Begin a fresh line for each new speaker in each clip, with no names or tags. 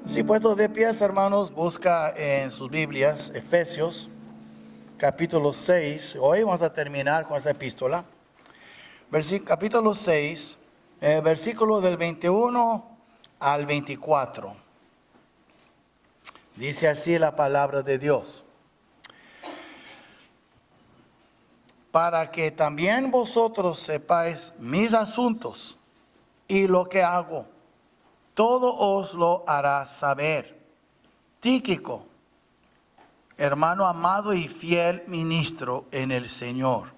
Sí, puestos de pies, hermanos, busca en sus Biblias Efesios capítulo 6. Hoy vamos a terminar con esta epístola. Capítulo 6, versículo del 21 al 24. Dice así la palabra de Dios. Para que también vosotros sepáis mis asuntos y lo que hago, todo os lo hará saber Tíquico, hermano amado y fiel ministro en el Señor,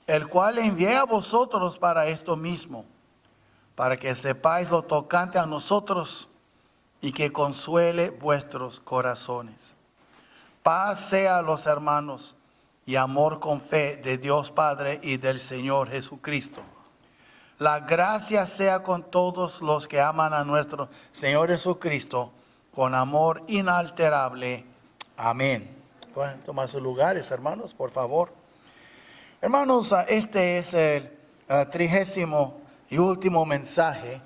el cual envié a vosotros para esto mismo, para que sepáis lo tocante a nosotros y que consuele vuestros corazones. Paz sea a los hermanos y amor con fe de Dios Padre y del Señor Jesucristo. La gracia sea con todos los que aman a nuestro Señor Jesucristo con amor inalterable. Amén. Pueden tomar sus lugares, hermanos, por favor. Hermanos, este es el 30º y último mensaje,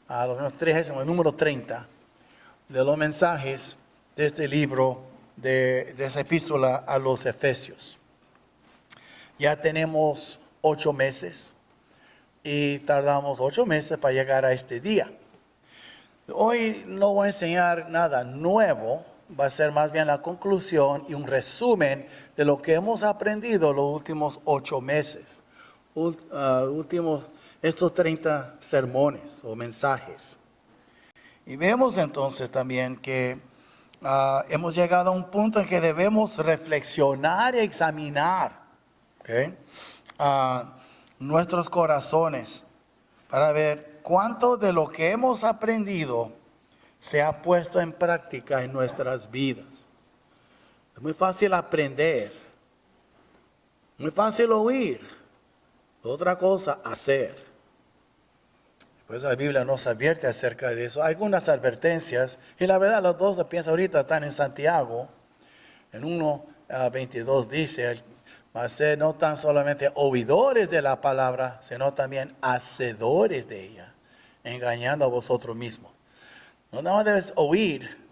el número 30 de los mensajes de este libro, de esa epístola a los Efesios. Ya tenemos 8 meses y tardamos 8 meses para llegar a este día. Hoy no voy a enseñar nada nuevo, va a ser más bien la conclusión y un resumen de lo que hemos aprendido los últimos 8 meses, estos 30 sermones o mensajes. Y vemos entonces también que hemos llegado a un punto en que debemos reflexionar y examinar nuestros corazones para ver cuánto de lo que hemos aprendido se ha puesto en práctica en nuestras vidas. Es muy fácil aprender, muy fácil oír, otra cosa hacer. Pues la Biblia nos advierte acerca de eso. Hay algunas advertencias, y la verdad los dos, pienso ahorita, están en Santiago. En 1:22 dice, mas no tan solamente oidores de la palabra, sino también hacedores de ella, engañando a vosotros mismos. No debes oír.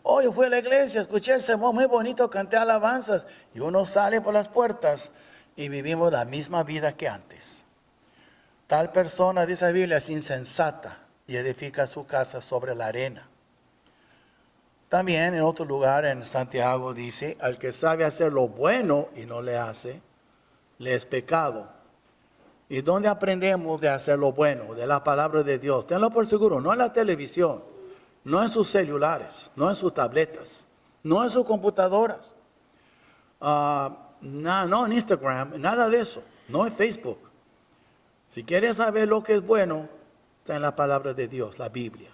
Yo fui a la iglesia, escuché el sermón muy bonito, canté alabanzas, y uno sale por las puertas y vivimos la misma vida que antes. Tal persona, dice la Biblia, es insensata y edifica su casa sobre la arena. También en otro lugar en Santiago dice, al que sabe hacer lo bueno y no le hace, le es pecado. ¿Y dónde aprendemos de hacer lo bueno? De la palabra de Dios. Tenlo por seguro, no en la televisión, no en sus celulares, no en sus tabletas, no en sus computadoras, no en Instagram, nada de eso, no en Facebook. Si quieres saber lo que es bueno, está en la palabra de Dios, la Biblia.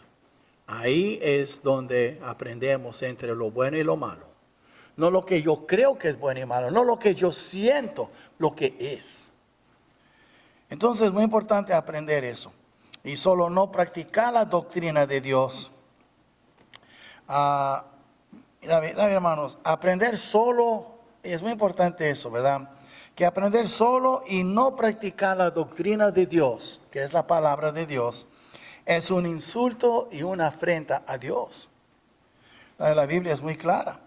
Ahí es donde aprendemos entre lo bueno y lo malo. No lo que yo creo que es bueno y malo, no lo que yo siento, lo que es. Entonces es muy importante aprender eso. Y solo no practicar la doctrina de Dios. Hermanos, aprender solo, es muy importante eso, ¿verdad? Que aprender solo y no practicar la doctrina de Dios, que es la palabra de Dios, es un insulto y una afrenta a Dios. La Biblia es muy clara.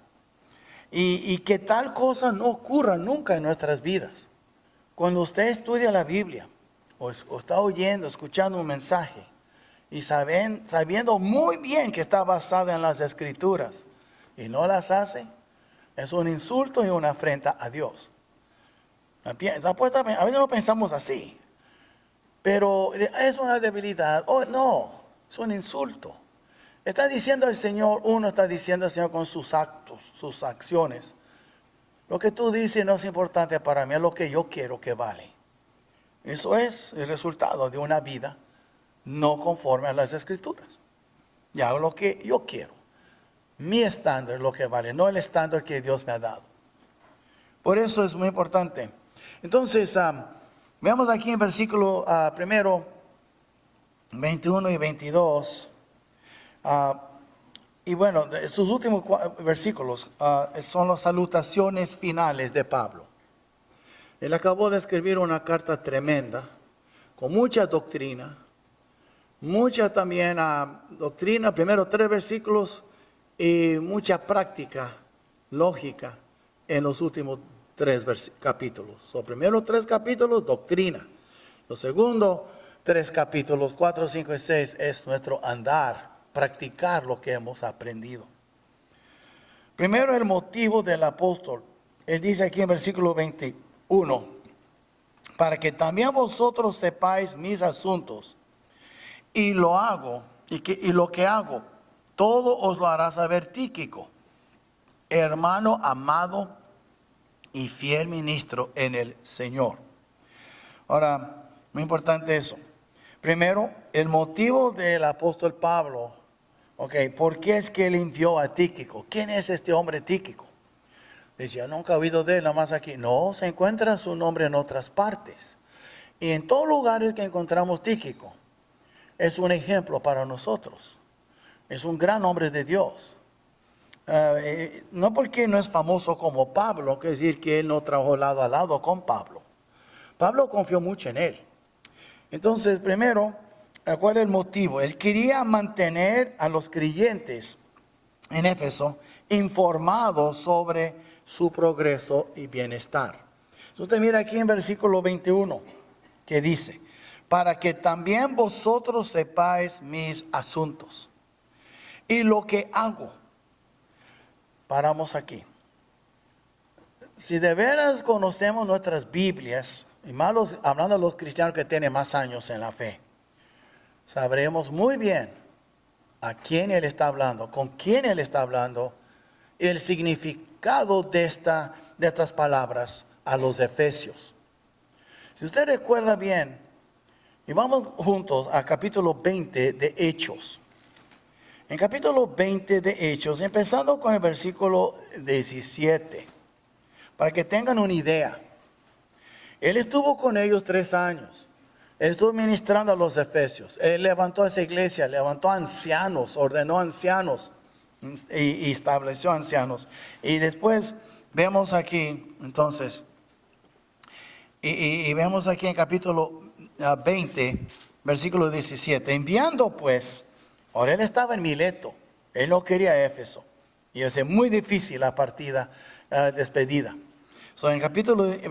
Y que tal cosa no ocurra nunca en nuestras vidas. Cuando usted estudia la Biblia, o está oyendo, escuchando un mensaje, y sabiendo muy bien que está basada en las Escrituras, y no las hace, es un insulto y una afrenta a Dios. A veces no pensamos así, pero es una debilidad. No, es un insulto. Está diciendo el Señor, uno está diciendo al Señor con sus actos, sus acciones. Lo que tú dices no es importante para mí, es lo que yo quiero que vale. Eso es el resultado de una vida no conforme a las Escrituras. Y hago lo que yo quiero. Mi estándar es lo que vale, no el estándar que Dios me ha dado. Por eso es muy importante. Entonces, veamos aquí en versículo primero, 21 y 22. Y bueno, sus últimos versículos son las salutaciones finales de Pablo. Él acabó de escribir una carta tremenda, con mucha doctrina, mucha también doctrina, primero 3 versículos, y mucha práctica lógica en los últimos 3 capítulos. Los primeros 3 capítulos, doctrina. Los segundos 3 capítulos, 4, 5 y 6, es nuestro andar, practicar lo que hemos aprendido. Primero, el motivo del apóstol. Él dice aquí en versículo 21, para que también vosotros sepáis mis asuntos, y lo hago, y lo que hago, todo os lo hará saber Tíquico, hermano amado y fiel ministro en el Señor. Ahora, muy importante eso. Primero, el motivo del apóstol Pablo. ¿Por qué es que él envió a Tíquico? ¿Quién es este hombre Tíquico? Decía, nunca he oído de él, nada más aquí. No, se encuentra su nombre en otras partes. Y en todos lugares que encontramos Tíquico, es un ejemplo para nosotros. Es un gran hombre de Dios. No porque no es famoso como Pablo, quiere decir que él no trabajó lado a lado con Pablo. Pablo confió mucho en él. Entonces, primero, ¿cuál es el motivo? Él quería mantener a los creyentes en Éfeso informados sobre su progreso y bienestar. Usted mira aquí en versículo 21, que dice, para que también vosotros sepáis mis asuntos y lo que hago. Paramos aquí. Si de veras conocemos nuestras Biblias, y más hablando de los cristianos que tienen más años en la fe, sabremos muy bien a quién Él está hablando, con quién Él está hablando, y el significado de estas palabras a los efesios. Si usted recuerda bien, y vamos juntos a capítulo 20 de Hechos. En capítulo 20 de Hechos, empezando con el versículo 17, para que tengan una idea. Él estuvo con ellos 3 años. Él estuvo ministrando a los efesios. Él levantó esa iglesia, levantó ancianos, ordenó ancianos y estableció ancianos. Y después vemos aquí, entonces, y vemos aquí en capítulo 20, versículo 17. Enviando pues, ahora él estaba en Mileto. Él no quería Éfeso. Y es muy difícil la partida, despedida. En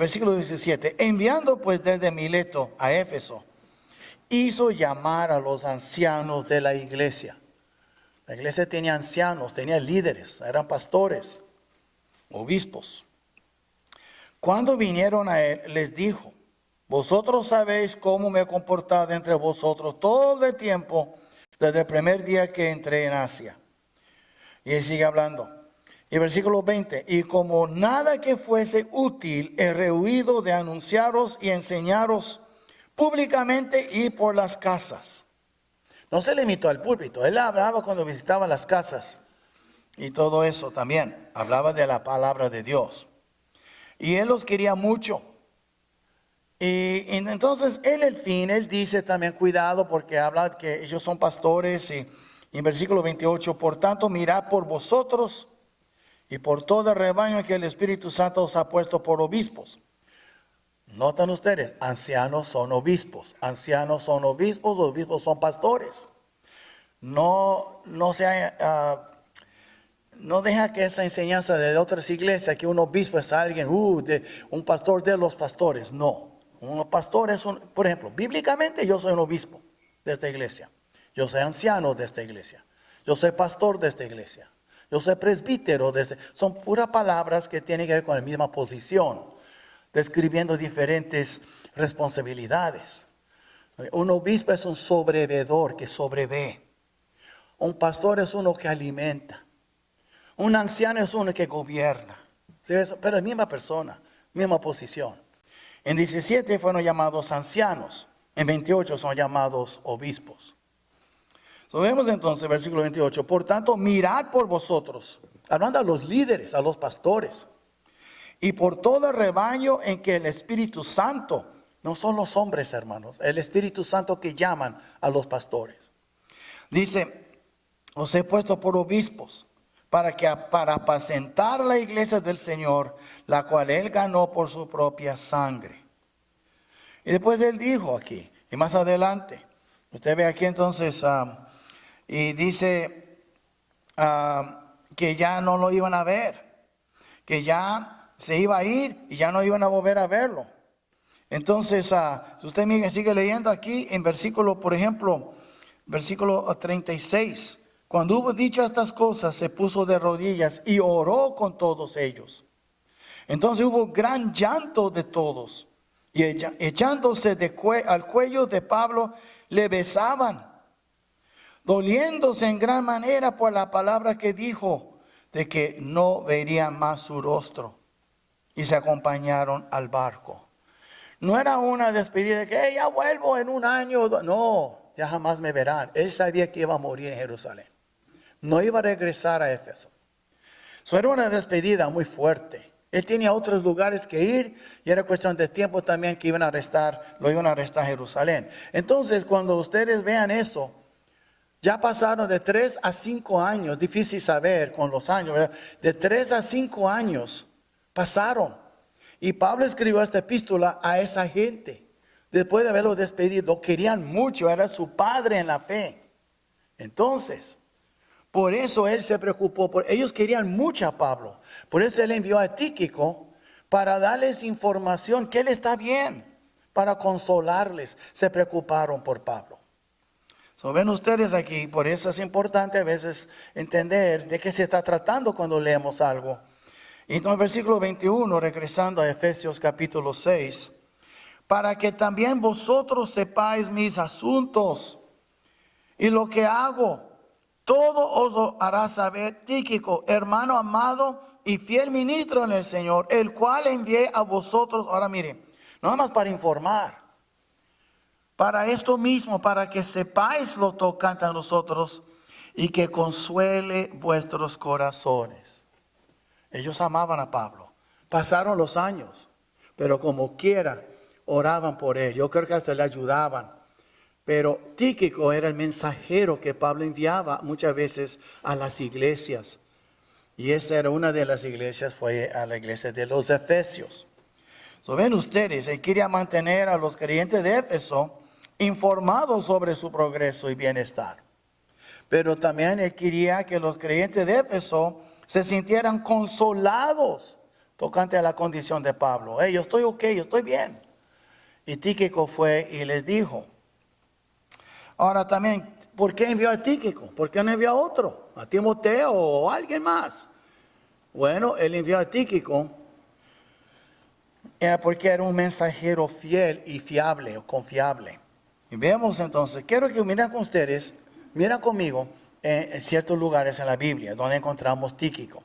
versículo 17, enviando pues desde Mileto a Éfeso, hizo llamar a los ancianos de la iglesia. La iglesia tenía ancianos, tenía líderes, eran pastores, obispos. Cuando vinieron a él, les dijo, vosotros sabéis cómo me he comportado entre vosotros todo el tiempo, desde el primer día que entré en Asia. Y él sigue hablando. Y versículo 20, y como nada que fuese útil he rehuido de anunciaros y enseñaros públicamente y por las casas. No se limitó al púlpito, él hablaba cuando visitaba las casas y todo eso también, hablaba de la palabra de Dios. Y él los quería mucho. Y entonces él dice también cuidado porque habla que ellos son pastores y en versículo 28, por tanto mirad por vosotros y por todo el rebaño que el Espíritu Santo os ha puesto por obispos. Notan ustedes, ancianos son obispos, obispos son pastores. No deja que esa enseñanza de otras iglesias, que un obispo es alguien, un pastor de los pastores. No, un pastor es por ejemplo, bíblicamente yo soy un obispo de esta iglesia. Yo soy anciano de esta iglesia. Yo soy pastor de esta iglesia. Yo soy presbítero de este. Son puras palabras que tienen que ver con la misma posición, describiendo diferentes responsabilidades. Un obispo es un sobrevedor que sobrevee. Un pastor es uno que alimenta. Un anciano es uno que gobierna. ¿Sí? Pero es misma persona, misma posición. En 17 fueron llamados ancianos. En 28 son llamados obispos. Vemos entonces versículo 28. Por tanto, mirad por vosotros, hablando a los líderes, a los pastores, y por todo el rebaño en que el Espíritu Santo, no son los hombres hermanos, el Espíritu Santo que llaman a los pastores. Dice, os he puesto por obispos, para apacentar la iglesia del Señor, la cual Él ganó por su propia sangre. Y después Él dijo aquí, y más adelante, usted ve aquí entonces, y dice, que ya no lo iban a ver, que ya se iba a ir y ya no iban a volver a verlo. Entonces, si usted sigue leyendo aquí en versículo, por ejemplo, versículo 36, cuando hubo dicho estas cosas, se puso de rodillas y oró con todos ellos. Entonces hubo gran llanto de todos, y echándose al cuello de Pablo, le besaban, doliéndose en gran manera por la palabra que dijo, de que no verían más su rostro, y se acompañaron al barco. No era una despedida de que ya vuelvo en un año. No, ya jamás me verán. Él sabía que iba a morir en Jerusalén. No iba a regresar a Éfeso. Eso era una despedida muy fuerte. Él tenía otros lugares que ir y era cuestión de tiempo también que lo iban a arrestar en Jerusalén. Entonces, cuando ustedes vean eso, ya pasaron de 3 a 5 años, difícil saber con los años, ¿verdad? De 3 a 5 años pasaron. Y Pablo escribió esta epístola a esa gente. Después de haberlo despedido, lo querían mucho, era su padre en la fe. Entonces, por eso él se preocupó, ellos querían mucho a Pablo. Por eso él envió a Tíquico para darles información que él está bien, para consolarles. Se preocuparon por Pablo. Ven ustedes aquí, por eso es importante a veces entender de qué se está tratando cuando leemos algo. Entonces, versículo 21, regresando a Efesios capítulo 6, para que también vosotros sepáis mis asuntos y lo que hago, todo os lo hará saber Tíquico, hermano amado y fiel ministro en el Señor, el cual envié a vosotros. Ahora miren, no nada más para informar, para esto mismo, para que sepáis lo tocante a nosotros y que consuele vuestros corazones. Ellos amaban a Pablo. Pasaron los años, pero como quiera, oraban por él. Yo creo que hasta le ayudaban. Pero Tíquico era el mensajero que Pablo enviaba muchas veces a las iglesias. Y esa era una de las iglesias, fue a la iglesia de los Efesios. Ven ustedes, él quería mantener a los creyentes de Éfeso informados sobre su progreso y bienestar. Pero también él quería que los creyentes de Éfeso se sintieran consolados tocante a la condición de Pablo. Yo estoy ok, yo estoy bien. Y Tíquico fue y les dijo. Ahora también, ¿por qué envió a Tíquico? ¿Por qué no envió a otro? ¿A Timoteo o a alguien más? Bueno, él envió a Tíquico porque era un mensajero fiel y fiable o confiable. Y vemos entonces, quiero que miren con ustedes, miren conmigo, en ciertos lugares en la Biblia donde encontramos Tíquico.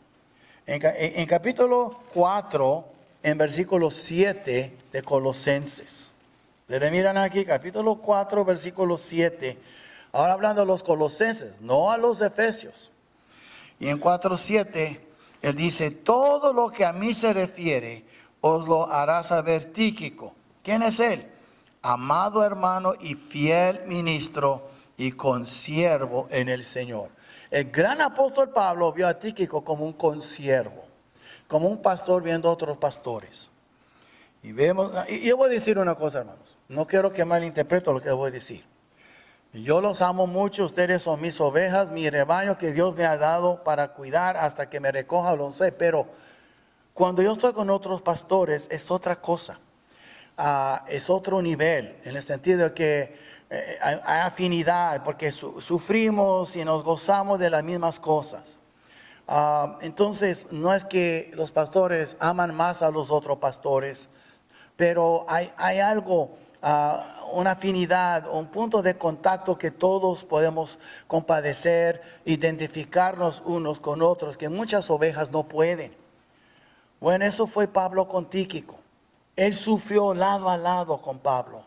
En capítulo 4, en versículo 7 de Colosenses. Ustedes miran aquí, capítulo 4, versículo 7. Ahora hablando de los colosenses, no a los efesios. Y en 4:7, él dice, todo lo que a mí se refiere, os lo hará saber Tíquico. ¿Quién es él? Amado hermano y fiel ministro y consiervo en el Señor. El gran apóstol Pablo vio a Tíquico como un consiervo, como un pastor viendo a otros pastores. Y yo voy a decir una cosa, hermanos. No quiero que malinterpreten lo que voy a decir. Yo los amo mucho, ustedes son mis ovejas, mi rebaño que Dios me ha dado para cuidar hasta que me recoja, lo sé. Pero cuando yo estoy con otros pastores es otra cosa. Es otro nivel, en el sentido de que hay afinidad, porque sufrimos y nos gozamos de las mismas cosas. Entonces, no es que los pastores aman más a los otros pastores, pero hay algo, una afinidad, un punto de contacto que todos podemos compadecer, identificarnos unos con otros, que muchas ovejas no pueden. Bueno, eso fue Pablo con Tíquico. Él sufrió lado a lado con Pablo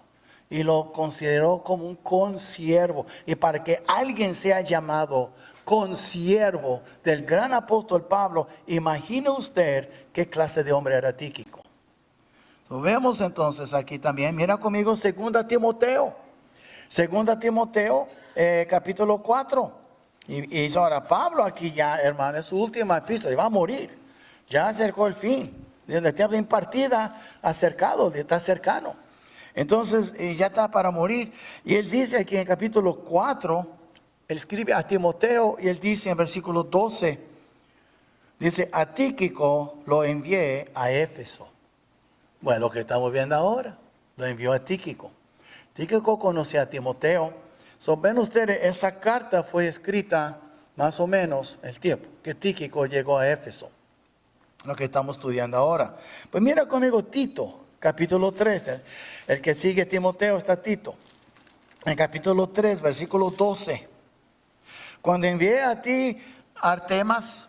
y lo consideró como un consiervo. Y para que alguien sea llamado consiervo del gran apóstol Pablo, imagine usted qué clase de hombre era Tíquico. Vemos entonces aquí también, mira conmigo 2 Timoteo. 2 Timoteo, capítulo 4. Y ahora Pablo aquí ya, hermano, es su última epístola, va a morir. Ya acercó el fin. Desde el tiempo de impartida, está cercano. Entonces, ya está para morir. Y él dice aquí en capítulo 4, él escribe a Timoteo y él dice en versículo 12, Dice, a Tíquico lo envié a Éfeso. Bueno, lo que estamos viendo ahora, lo envió a Tíquico. Tíquico conocía a Timoteo. Ven ustedes, esa carta fue escrita más o menos el tiempo que Tíquico llegó a Éfeso. Lo que estamos estudiando ahora. Pues mira conmigo Tito, capítulo 3. El que sigue Timoteo está Tito. En capítulo 3, versículo 12. Cuando envié a ti Artemas,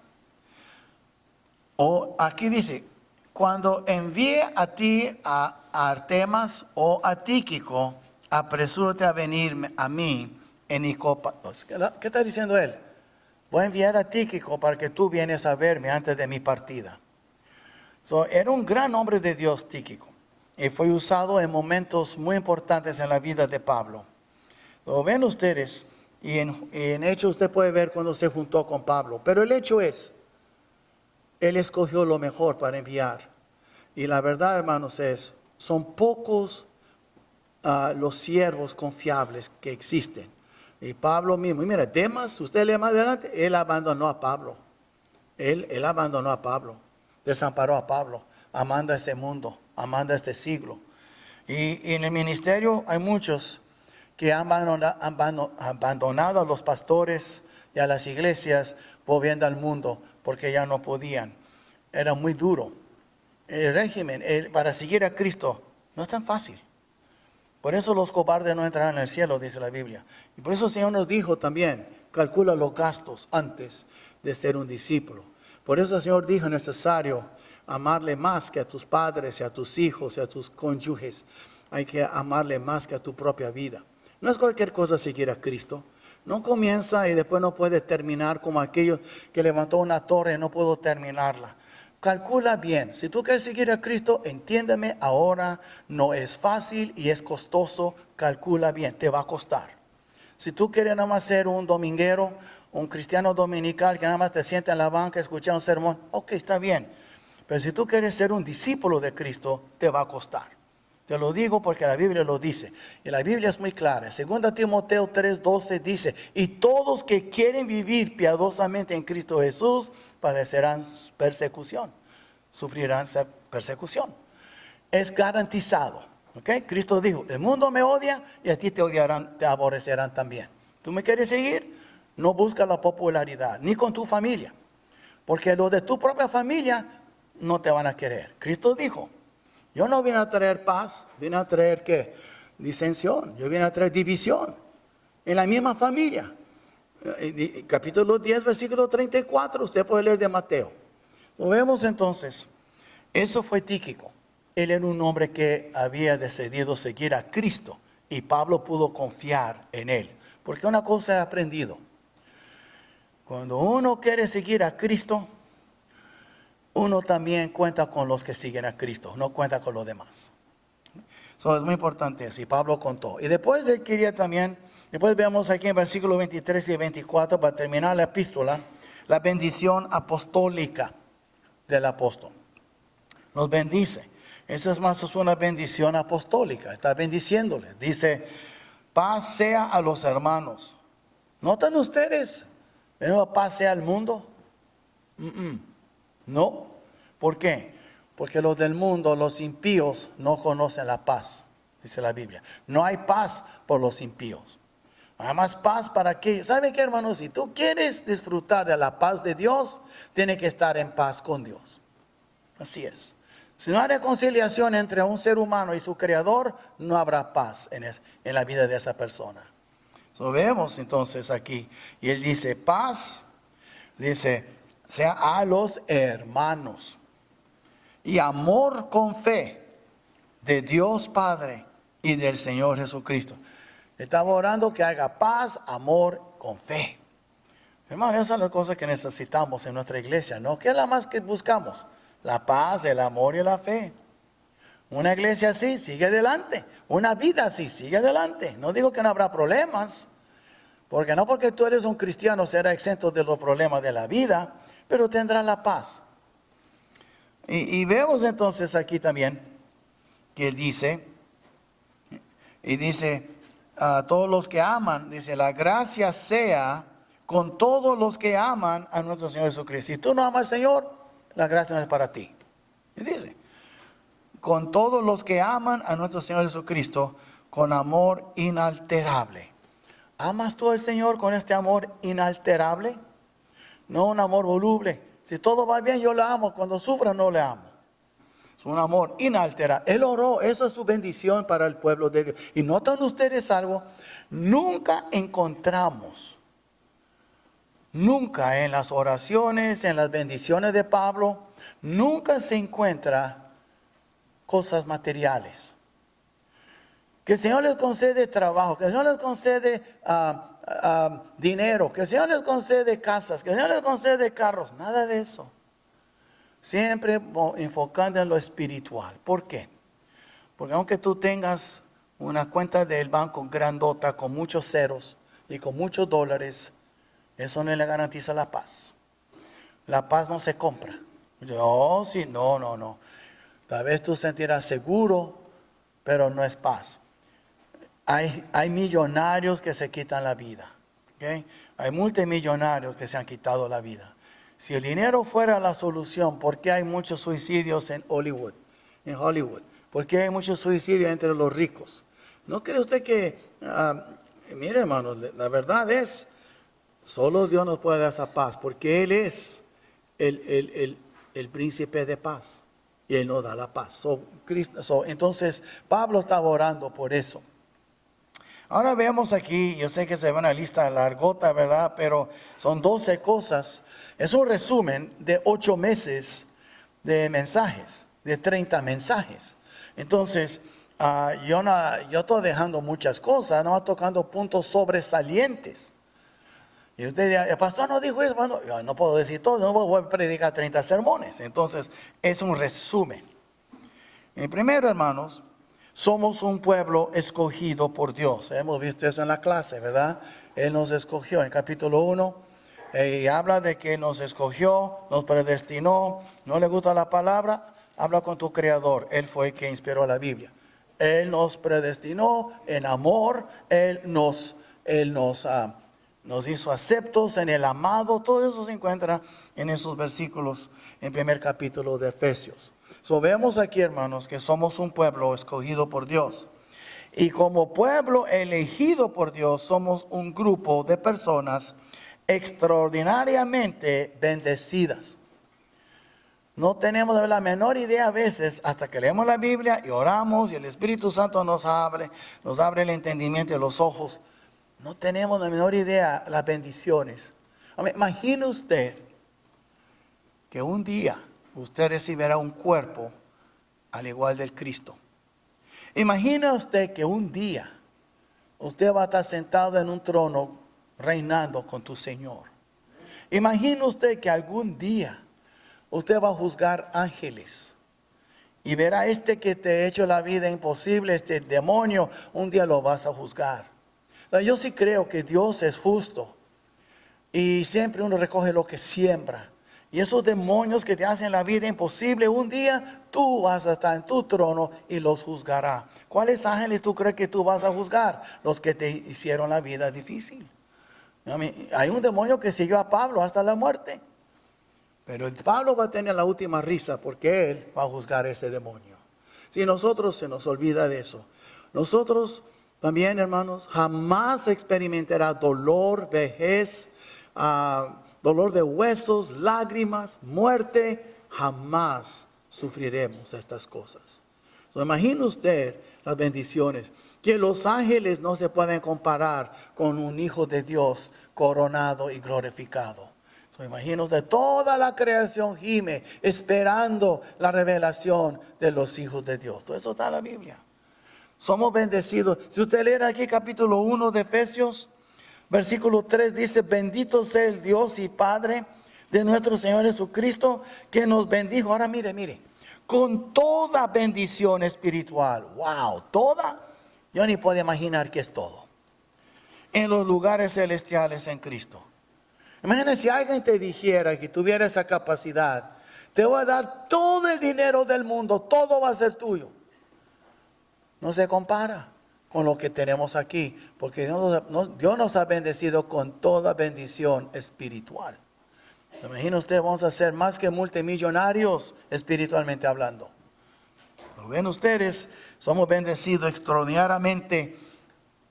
o aquí dice, cuando envié a ti a Artemas o a Tíquico, apresúrate a venir a mí en Nicópolis. ¿Qué está diciendo él? Voy a enviar a Tíquico para que tú vienes a verme antes de mi partida. Era un gran hombre de Dios, Tíquico, y fue usado en momentos muy importantes en la vida de Pablo. Lo ven ustedes, y en Hechos usted puede ver cuando se juntó con Pablo. Pero el hecho es, él escogió lo mejor para enviar. Y la verdad, hermanos, son pocos los siervos confiables que existen. Y Pablo mismo, y mira, Demas, usted lee más adelante, él abandonó a Pablo. Él abandonó a Pablo, desamparó a Pablo, amando a este mundo, amando a este siglo. Y en el ministerio hay muchos que han abandonado a los pastores y a las iglesias, volviendo al mundo, porque ya no podían. Era muy duro. El régimen para seguir a Cristo no es tan fácil. Por eso los cobardes no entrarán en el cielo, dice la Biblia. Y por eso el Señor nos dijo también, calcula los gastos antes de ser un discípulo. Por eso el Señor dijo, es necesario amarle más que a tus padres, y a tus hijos, y a tus cónyuges. Hay que amarle más que a tu propia vida. No es cualquier cosa seguir a Cristo. No comienza y después no puede terminar como aquellos que levantó una torre y no pudo terminarla. Calcula bien. Si tú quieres seguir a Cristo, entiéndeme ahora, no es fácil y es costoso. Calcula bien, te va a costar. Si tú quieres nada más ser un dominguero, un cristiano dominical que nada más te sienta en la banca, escucha un sermón, ok, está bien. Pero si tú quieres ser un discípulo de Cristo, te va a costar. Te lo digo porque la Biblia lo dice. Y la Biblia es muy clara. 2 Timoteo 3:12 dice, y todos que quieren vivir piadosamente en Cristo Jesús padecerán persecución. Sufrirán persecución. Es garantizado. ¿Okay? Cristo dijo, el mundo me odia y a ti te odiarán, te aborrecerán también. ¿Tú me quieres seguir? No busca la popularidad, ni con tu familia. Porque los de tu propia familia no te van a querer. Cristo dijo, yo no vine a traer paz, vine a traer ¿qué? Disensión, yo vine a traer división en la misma familia. Capítulo 10, versículo 34, usted puede leer de Mateo. Lo vemos entonces, eso fue Tíquico. Él era un hombre que había decidido seguir a Cristo y Pablo pudo confiar en él. Porque una cosa he aprendido, cuando uno quiere seguir a Cristo, uno también cuenta con los que siguen a Cristo, no cuenta con los demás. Eso es muy importante eso, y Pablo contó. Y después él quería también, después veamos aquí en versículos 23 y 24, para terminar la epístola, la bendición apostólica del apóstol. Nos bendice. Esa es más una bendición apostólica, está bendiciéndoles. Dice, paz sea a los hermanos. ¿Notan ustedes? Paz sea al mundo. No. ¿Por qué? Porque los del mundo, los impíos, no conocen la paz, dice la Biblia. No hay paz por los impíos. Hay más paz para que, ¿sabe qué, hermanos? Si tú quieres disfrutar de la paz de Dios, tienes que estar en paz con Dios. Así es. Si no hay reconciliación entre un ser humano y su creador, no habrá paz en la vida de esa persona. So, vemos entonces aquí, y él dice, paz, dice, sea a los hermanos, y amor con fe de Dios Padre y del Señor Jesucristo. Estaba orando que haga paz, amor con fe. Hermano, esas son las cosas que necesitamos en nuestra iglesia, ¿no? ¿Qué es la más que buscamos? La paz, el amor y la fe. Una iglesia así sigue adelante. Una vida así sigue adelante. No digo que no habrá problemas, porque no porque tú eres un cristiano será exento de los problemas de la vida, pero tendrá la paz. Y vemos entonces aquí también que él dice, y dice, a todos los que aman, dice, la gracia sea con todos los que aman a nuestro Señor Jesucristo. Si tú no amas al Señor, la gracia no es para ti. Y dice, con todos los que aman a nuestro Señor Jesucristo, con amor inalterable. ¿Amas tú al Señor con este amor inalterable? No un amor voluble. Si todo va bien, yo le amo. Cuando sufra, no le amo. Es un amor inalterable. Él oró. Eso es su bendición para el pueblo de Dios. Y notan ustedes algo. Nunca encontramos, nunca en las oraciones, en las bendiciones de Pablo, nunca se encuentra cosas materiales. Que el Señor les concede trabajo, que el Señor les concede dinero, que el Señor les concede casas, que el Señor les concede carros. Nada de eso. Siempre enfocando en lo espiritual. ¿Por qué? Porque aunque tú tengas una cuenta del banco grandota con muchos ceros y con muchos dólares, eso no le garantiza la paz. La paz no se compra. Oh, sí, no. Tal vez tú sentirás seguro, pero no es paz. Hay millonarios que se quitan la vida. ¿Okay? Hay multimillonarios que se han quitado la vida. Si el dinero fuera la solución, ¿por qué hay muchos suicidios en Hollywood? ¿Por qué hay muchos suicidios entre los ricos? ¿No cree usted que, mire hermano, la verdad es, solo Dios nos puede dar esa paz, porque Él es el príncipe de paz, y Él nos da la paz. Entonces, Pablo estaba orando por eso. Ahora veamos aquí, yo sé que se ve una lista largota, ¿verdad? Pero son 12 cosas. Es un resumen de 8 meses de mensajes, de 30 mensajes. Entonces, yo estoy dejando muchas cosas, no tocando puntos sobresalientes. Y usted dirá, el pastor no dijo eso. Bueno, yo no puedo decir todo, no voy a predicar 30 sermones. Entonces, es un resumen. En primero, hermanos, somos un pueblo escogido por Dios. Hemos visto eso en la clase, ¿verdad? Él nos escogió en capítulo 1. Y habla de que nos escogió, nos predestinó. ¿No le gusta la palabra? Habla con tu Creador. Él fue el que inspiró la Biblia. Él nos predestinó en amor. Él nos hizo aceptos en el amado. Todo eso se encuentra en esos versículos en primer capítulo de Efesios. Vemos aquí, hermanos, que somos un pueblo escogido por Dios. Y como pueblo elegido por Dios, somos un grupo de personas extraordinariamente bendecidas. No tenemos la menor idea a veces, hasta que leemos la Biblia y oramos y el Espíritu Santo nos abre el entendimiento y los ojos. No tenemos la menor idea las bendiciones. Imagine usted que un día usted recibirá un cuerpo al igual del Cristo. Imagina usted que un día usted va a estar sentado en un trono reinando con tu Señor. Imagina usted que algún día usted va a juzgar ángeles y verá este que te ha hecho la vida imposible, este demonio, un día lo vas a juzgar. Yo sí creo que Dios es justo y siempre uno recoge lo que siembra. Y esos demonios que te hacen la vida imposible, un día tú vas a estar en tu trono y los juzgará. ¿Cuáles ángeles tú crees que tú vas a juzgar? Los que te hicieron la vida difícil. Hay un demonio que siguió a Pablo hasta la muerte. Pero el Pablo va a tener la última risa porque él va a juzgar a ese demonio. Si nosotros se nos olvida de eso. Nosotros también, hermanos, jamás experimentará dolor, vejez, dolor de huesos, lágrimas, muerte. Jamás sufriremos estas cosas. Imagine usted las bendiciones. Que los ángeles no se pueden comparar con un hijo de Dios coronado y glorificado. Imagine usted, toda la creación gime esperando la revelación de los hijos de Dios. Todo eso está en la Biblia. Somos bendecidos. Si usted lee aquí capítulo 1 de Efesios, versículo 3 dice, bendito sea el Dios y Padre de nuestro Señor Jesucristo, que nos bendijo. Ahora mire, con toda bendición espiritual. Wow, toda. Yo ni puedo imaginar que es todo. En los lugares celestiales en Cristo. Imagínate si alguien te dijera que tuviera esa capacidad. Te voy a dar todo el dinero del mundo, todo va a ser tuyo. No se compara con lo que tenemos aquí, porque Dios nos ha bendecido con toda bendición espiritual. Imagina usted, vamos a ser más que multimillonarios espiritualmente hablando. Lo ven ustedes, somos bendecidos extraordinariamente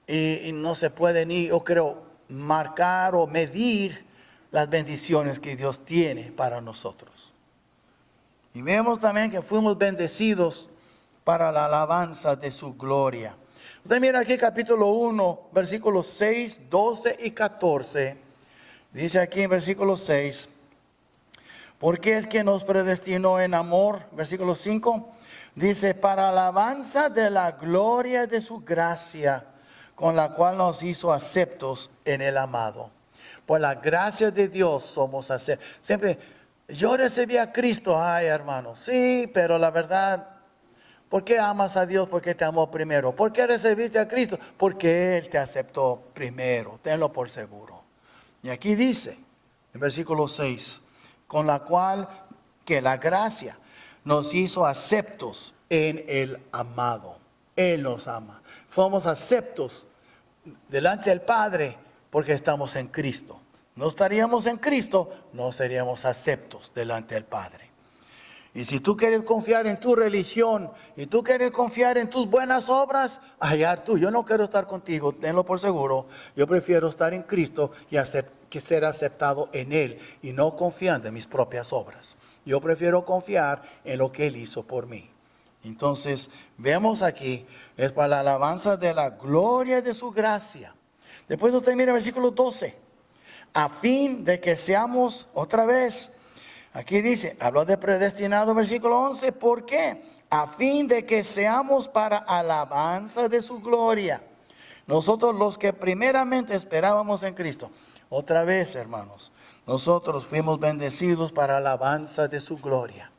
y no se puede ni, yo creo, marcar o medir las bendiciones que Dios tiene para nosotros. Y vemos también que fuimos bendecidos para la alabanza de su gloria. Usted mira aquí capítulo 1, versículos 6, 12 y 14. Dice aquí en versículo 6, porque es que nos predestinó en amor. Versículo 5, dice, para alabanza de la gloria de su gracia, con la cual nos hizo aceptos en el amado. Por la gracia de Dios somos aceptos. Siempre, yo recibí a Cristo, ay hermano, sí, pero la verdad, ¿por qué amas a Dios? Porque te amó primero. ¿Por qué recibiste a Cristo? Porque Él te aceptó primero, tenlo por seguro. Y aquí dice, en versículo 6, con la cual que la gracia nos hizo aceptos en el amado. Él nos ama. Fuimos aceptos delante del Padre porque estamos en Cristo. No estaríamos en Cristo, no seríamos aceptos delante del Padre. Y si tú quieres confiar en tu religión y tú quieres confiar en tus buenas obras, allá tú, yo no quiero estar contigo, tenlo por seguro. Yo prefiero estar en Cristo y que ser aceptado en Él y no confiando en mis propias obras. Yo prefiero confiar en lo que Él hizo por mí. Entonces, vemos aquí, es para la alabanza de la gloria de su gracia. Después usted mira el versículo 12, a fin de que seamos otra vez. Aquí dice, habló de predestinado, versículo 11, ¿por qué? A fin de que seamos para alabanza de su gloria. Nosotros los que primeramente esperábamos en Cristo. Otra vez, hermanos, nosotros fuimos bendecidos para alabanza de su gloria.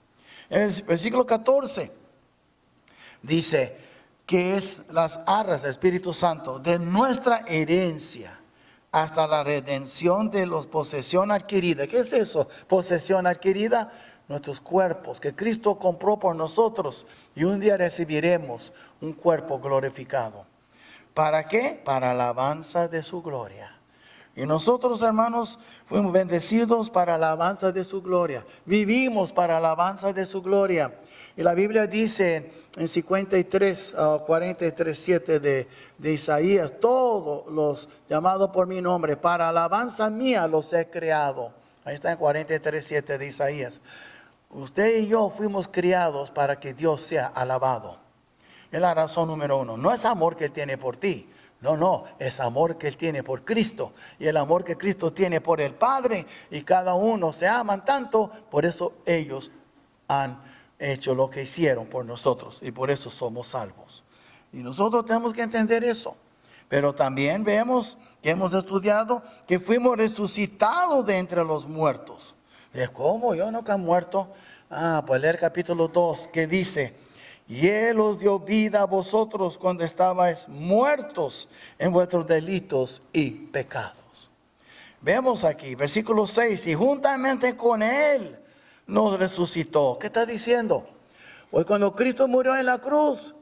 En el versículo 14 dice que es las arras del Espíritu Santo de nuestra herencia, hasta la redención de la posesión adquirida. ¿Qué es eso? Posesión adquirida, nuestros cuerpos que Cristo compró por nosotros y un día recibiremos un cuerpo glorificado. ¿Para qué? Para alabanza de su gloria. Y nosotros, hermanos, fuimos bendecidos para alabanza de su gloria. Vivimos para alabanza de su gloria. Y la Biblia dice en 43:7 de Isaías, todos los llamados por mi nombre, para alabanza mía los he creado. Ahí está en 43:7 de Isaías. Usted y yo fuimos criados para que Dios sea alabado. Es la razón número uno. No es amor que Él tiene por ti. No, es amor que Él tiene por Cristo. Y el amor que Cristo tiene por el Padre. Y cada uno se aman tanto, por eso ellos han hecho lo que hicieron por nosotros y por eso somos salvos. Y nosotros tenemos que entender eso. Pero también vemos que hemos estudiado que fuimos resucitados de entre los muertos. ¿Cómo? Yo nunca he muerto. Pues leer capítulo 2 que dice, y Él os dio vida a vosotros cuando estabais muertos en vuestros delitos y pecados. Vemos aquí, versículo 6, y juntamente con Él nos resucitó. ¿Qué está diciendo? Hoy cuando Cristo murió en la cruz,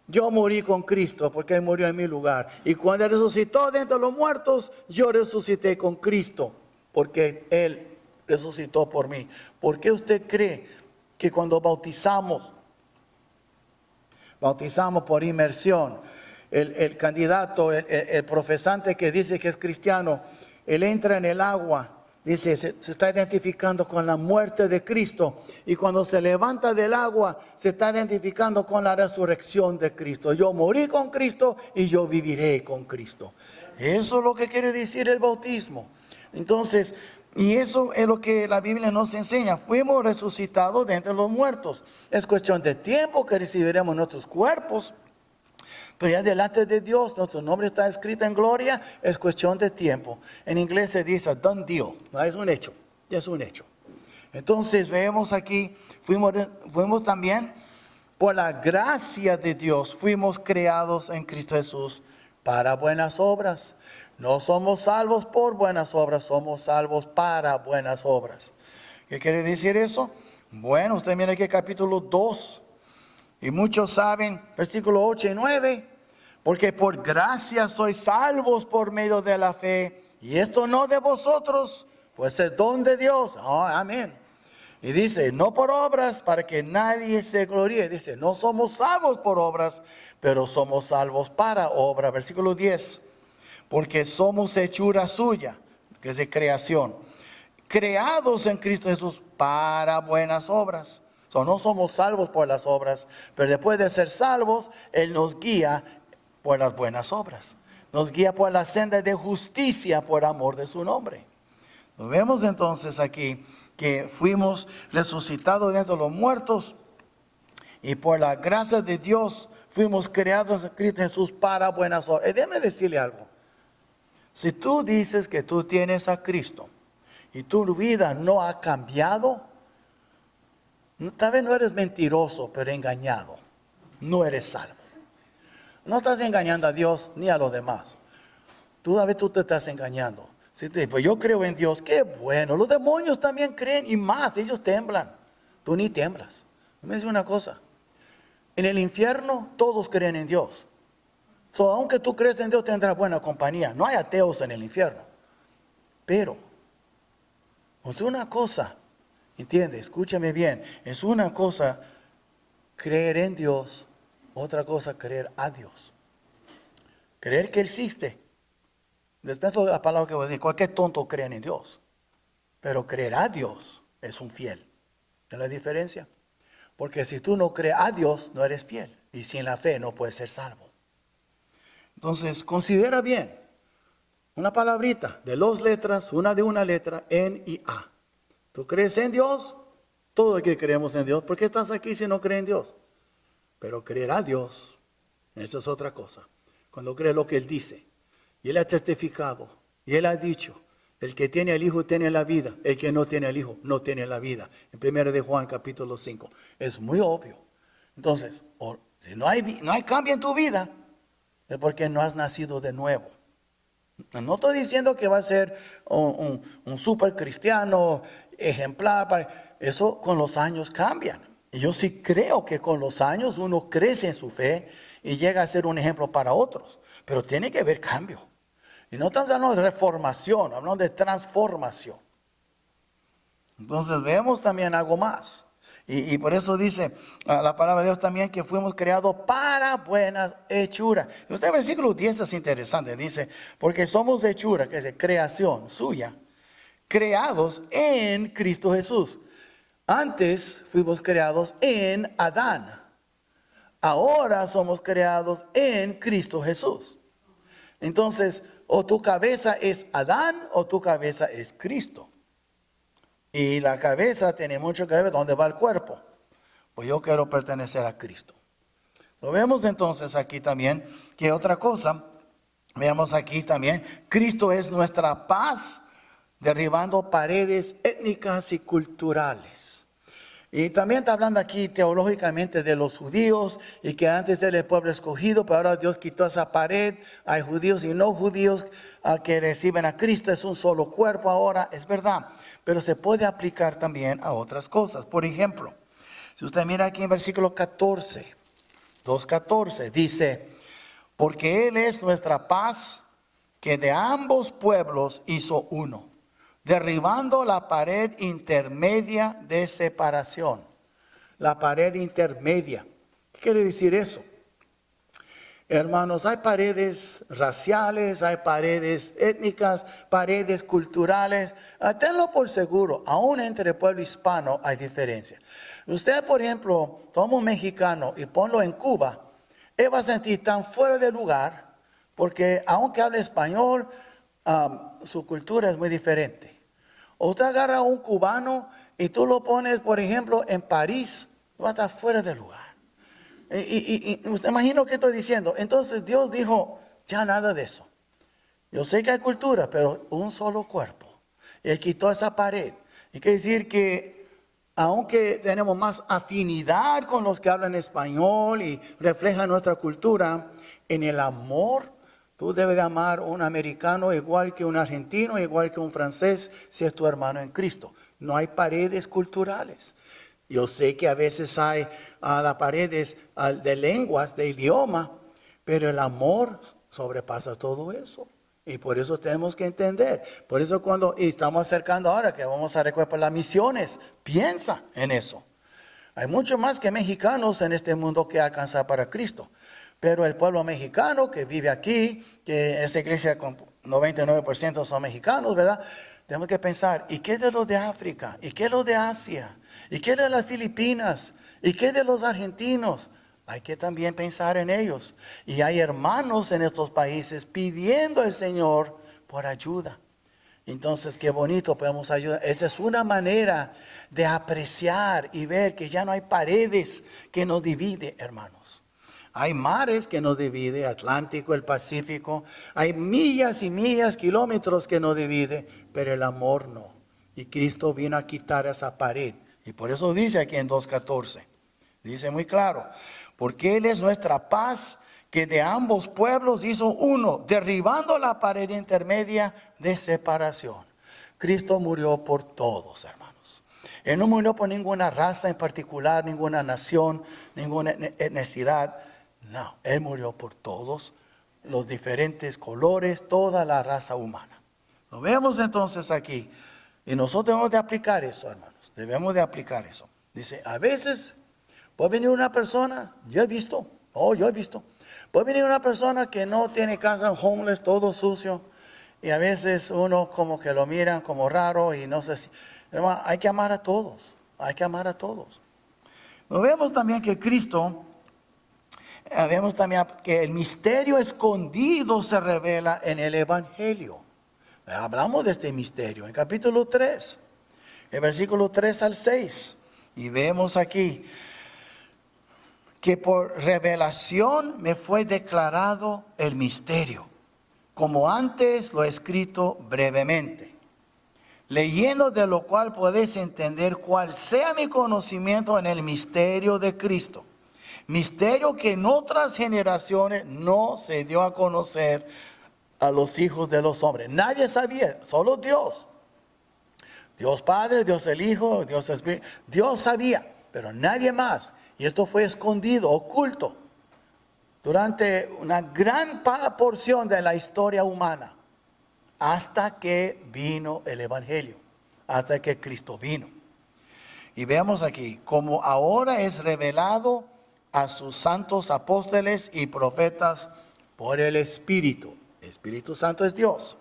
yo morí con Cristo porque Él murió en mi lugar. Y cuando Él resucitó de entre los muertos, yo resucité con Cristo porque Él resucitó por mí. ¿Por qué usted cree que cuando bautizamos por inmersión, el candidato, el profesante que dice que es cristiano, él entra en el agua? Dice, se está identificando con la muerte de Cristo. Y cuando se levanta del agua, se está identificando con la resurrección de Cristo. Yo morí con Cristo y yo viviré con Cristo. Eso es lo que quiere decir el bautismo. Entonces, y eso es lo que la Biblia nos enseña. Fuimos resucitados de entre los muertos. Es cuestión de tiempo que recibiremos nuestros cuerpos. Pero ya delante de Dios, nuestro nombre está escrito en gloria, es cuestión de tiempo. En inglés se dice done deal, no es un hecho, ya es un hecho. Entonces vemos aquí, fuimos también por la gracia de Dios, fuimos creados en Cristo Jesús para buenas obras. No somos salvos por buenas obras, somos salvos para buenas obras. ¿Qué quiere decir eso? Bueno, usted mira aquí capítulo 2. Y muchos saben, versículos 8 y 9, Porque por gracia sois salvos por medio de la fe, y esto no de vosotros, pues es don de Dios. Oh, amén. Y dice, no por obras para que nadie se gloríe. Dice, no somos salvos por obras, pero somos salvos para obra. Versículo 10. Porque somos hechura suya, que es de creación, creados en Cristo Jesús para buenas obras. No somos salvos por las obras, pero después de ser salvos, Él nos guía por las buenas obras. Nos guía por la senda de justicia por amor de su nombre. Nos vemos entonces aquí que fuimos resucitados de entre los muertos y por la gracia de Dios fuimos creados en Cristo Jesús para buenas obras. Déjame decirle algo. Si tú dices que tú tienes a Cristo y tu vida no ha cambiado, tal vez no eres mentiroso, pero engañado. No eres salvo. No estás engañando a Dios ni a los demás. A veces tú te estás engañando. Si tú dices, pues yo creo en Dios, qué bueno. Los demonios también creen y más, ellos temblan. Tú ni temblas. Me dice una cosa. En el infierno todos creen en Dios. Aunque tú crees en Dios, tendrás buena compañía. No hay ateos en el infierno. Pero, es una cosa, ¿entiendes? Escúchame bien. Es una cosa creer en Dios, otra cosa creer a Dios. Creer que Él existe. Después de la palabra que voy a decir, cualquier tonto cree en Dios. Pero creer a Dios es un fiel. ¿Es la diferencia? Porque si tú no crees a Dios, no eres fiel. Y sin la fe no puedes ser salvo. Entonces, considera bien. Una palabrita de 2 letras, una de una letra, N y A. ¿Tú crees en Dios? Todos aquí creemos en Dios. ¿Por qué estás aquí si no crees en Dios? Pero creer a Dios, esa es otra cosa. Cuando crees lo que Él dice. Y Él ha testificado. Y Él ha dicho. El que tiene al Hijo tiene la vida. El que no tiene al Hijo no tiene la vida. En 1 de Juan capítulo 5. Es muy obvio. Entonces, si no hay cambio en tu vida, es porque no has nacido de nuevo. No estoy diciendo que va a ser un super cristiano ejemplar. Eso con los años cambian. Y yo sí creo que con los años uno crece en su fe y llega a ser un ejemplo para otros. Pero tiene que haber cambio. Y no estamos hablando de reformación, hablando de transformación. Entonces vemos también algo más. Y por eso dice la palabra de Dios también que fuimos creados para buenas hechuras. Este versículo 10 es interesante. Dice, porque somos hechura, que es creación suya, creados en Cristo Jesús. Antes fuimos creados en Adán. Ahora somos creados en Cristo Jesús. Entonces, o tu cabeza es Adán o tu cabeza es Cristo. Y la cabeza tiene mucho que ver dónde va el cuerpo. Pues yo quiero pertenecer a Cristo. Lo vemos entonces aquí también, que otra cosa, veamos aquí también, Cristo es nuestra paz, derribando paredes étnicas y culturales. Y también está hablando aquí teológicamente de los judíos y que antes era el pueblo escogido, pero ahora Dios quitó esa pared. Hay judíos y no judíos que reciben a Cristo, es un solo cuerpo ahora, es verdad. Pero se puede aplicar también a otras cosas. Por ejemplo, si usted mira aquí en versículo 14, 2:14, dice, porque Él es nuestra paz, que de ambos pueblos hizo uno, derribando la pared intermedia de separación. La pared intermedia. ¿Qué quiere decir eso? Hermanos, hay paredes raciales, hay paredes étnicas, paredes culturales. Tenlo por seguro, aún entre el pueblo hispano hay diferencia. Usted, por ejemplo, toma un mexicano y ponlo en Cuba, él va a sentir tan fuera de lugar, porque aunque hable español, su cultura es muy diferente. O usted agarra a un cubano y tú lo pones, por ejemplo, en París, va a estar fuera de lugar. Y usted imagina lo que estoy diciendo. Entonces Dios dijo, ya nada de eso. Yo sé que hay cultura, pero un solo cuerpo. Él quitó esa pared. Y quiere decir que aunque tenemos más afinidad con los que hablan español y reflejan nuestra cultura, en el amor, tú debes de amar a un americano igual que un argentino, igual que un francés, si es tu hermano en Cristo. No hay paredes culturales. Yo sé que a veces hay las paredes de lenguas, de idioma, Pero el amor sobrepasa todo eso. Y por eso tenemos que entender. Por eso cuando estamos acercando ahora que vamos a recoger las misiones, piensa en eso. Hay mucho más que mexicanos en este mundo que alcanzar para Cristo. Pero el pueblo mexicano que vive aquí, que esa iglesia con 99% son mexicanos, ¿verdad? Tenemos que pensar, ¿y qué de los de África? ¿Y qué de los de Asia? ¿Y qué de las Filipinas? ¿Y qué de los argentinos? Hay que también pensar en ellos. Y hay hermanos en estos países pidiendo al Señor por ayuda. Entonces, qué bonito podemos ayudar. Esa es una manera de apreciar y ver que ya no hay paredes que nos dividen, hermanos. Hay mares que nos dividen, Atlántico, el Pacífico. Hay millas y millas, kilómetros que nos dividen, pero el amor no. Y Cristo vino a quitar esa pared. Y por eso dice aquí en 2:14. Dice muy claro, porque Él es nuestra paz, que de ambos pueblos hizo uno, derribando la pared intermedia de separación. Cristo murió por todos, hermanos. Él no murió por ninguna raza en particular, ninguna nación, ninguna etnicidad. No, Él murió por todos los diferentes colores, toda la raza humana. Lo vemos entonces aquí. Y nosotros debemos de aplicar eso, hermanos. Debemos de aplicar eso. Dice, a veces puede venir una persona, yo he visto. Puede venir una persona que no tiene casa, homeless, todo sucio. Y a veces uno como que lo miran como raro y no sé si... Hermano, hay que amar a todos. Hay que amar a todos. Nos vemos también que Cristo... Vemos también que el misterio escondido se revela en el Evangelio. Hablamos de este misterio en capítulo 3, el versículo 3 al 6. Y vemos aquí que por revelación me fue declarado el misterio, como antes lo he escrito brevemente, leyendo de lo cual podéis entender cuál sea mi conocimiento en el misterio de Cristo. Misterio que en otras generaciones no se dio a conocer a los hijos de los hombres. Nadie sabía, solo Dios. Dios Padre, Dios el Hijo, Dios el Espíritu. Dios sabía, pero nadie más. Y esto fue escondido, oculto, durante una gran porción de la historia humana. Hasta que vino el Evangelio, hasta que Cristo vino. Y veamos aquí, como ahora es revelado a sus santos apóstoles y profetas por el Espíritu. El Espíritu Santo es Dios.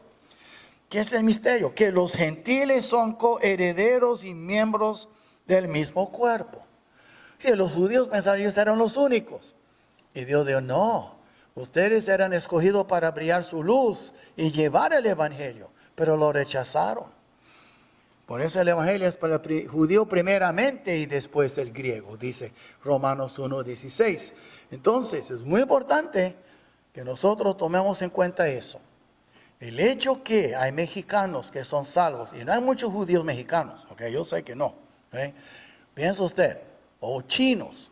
¿Qué es el misterio? Que los gentiles son coherederos y miembros del mismo cuerpo. Si los judíos pensaban que ellos eran los únicos. Y Dios dijo, no, ustedes eran escogidos para brillar su luz y llevar el Evangelio, pero lo rechazaron. Por eso el Evangelio es para el judío primeramente y después el griego, dice Romanos 1:16. Entonces es muy importante que nosotros tomemos en cuenta eso. El hecho que hay mexicanos que son salvos, y no hay muchos judíos mexicanos, okay, yo sé que no. Piensa usted, o chinos,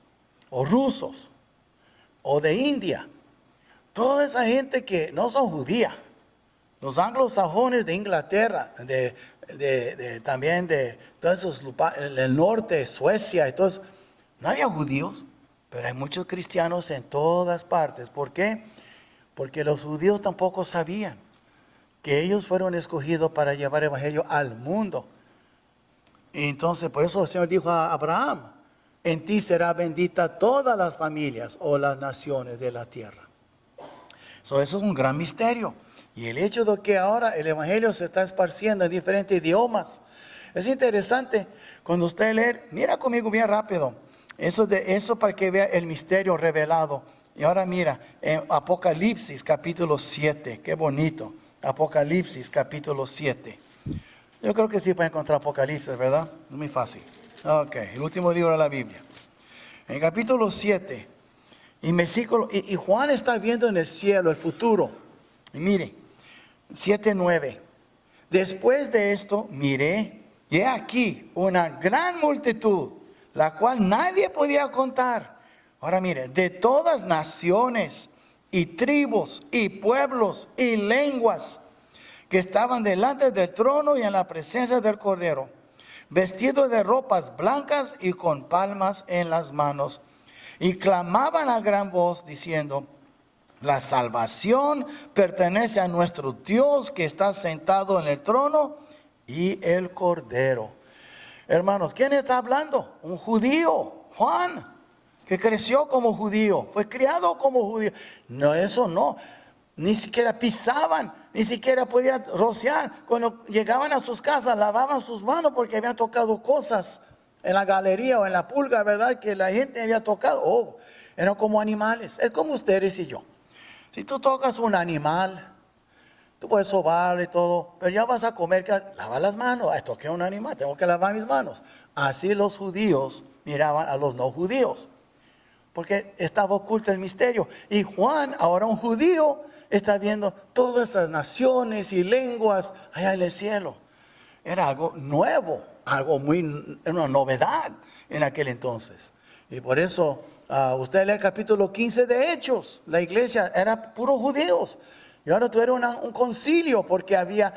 o rusos, o de India, toda esa gente que no son judía, los anglosajones de Inglaterra, también de todos esos, el norte, Suecia y todo eso, no había judíos, pero hay muchos cristianos en todas partes. ¿Por qué? Porque los judíos tampoco sabían que ellos fueron escogidos para llevar el Evangelio al mundo. Y entonces por eso el Señor dijo a Abraham, en ti será bendita todas las familias o las naciones de la tierra. Eso es un gran misterio. Y el hecho de que ahora el Evangelio se está esparciendo en diferentes idiomas. Es interesante cuando usted lee, mira conmigo bien rápido, eso para que vea el misterio revelado. Y ahora mira, en Apocalipsis capítulo 7, qué bonito. Apocalipsis capítulo 7. Yo creo que sí puede encontrar Apocalipsis, ¿verdad? Es muy fácil. Ok, el último libro de la Biblia. En capítulo 7, y Juan está viendo en el cielo el futuro. Y mire, 7:9. Después de esto, miré, y he aquí una gran multitud, la cual nadie podía contar. Ahora mire, de todas naciones y tribus y pueblos y lenguas que estaban delante del trono y en la presencia del Cordero, vestidos de ropas blancas y con palmas en las manos, y clamaban a gran voz diciendo, La salvación pertenece a nuestro Dios que está sentado en el trono y el Cordero. Hermanos, ¿quién está hablando? Un judío, Juan, que creció como judío, fue criado como judío. No, eso no. Ni siquiera pisaban, ni siquiera podían rociar. Cuando llegaban a sus casas, lavaban sus manos porque habían tocado cosas en la galería o en la pulga, ¿verdad? Que la gente había tocado. Oh, eran como animales. Es como ustedes y yo. Si tú tocas un animal, tú puedes sobarlo y todo, pero ya vas a comer, lava las manos. Ay, toqué un animal, tengo que lavar mis manos. Así los judíos miraban a los no judíos, porque estaba oculto el misterio. Y Juan, ahora un judío, está viendo todas esas naciones y lenguas allá en el cielo. Era algo nuevo, una novedad en aquel entonces. Y por eso, usted lee el capítulo 15 de Hechos, la iglesia era puros judíos. Y ahora tuvieron un concilio porque había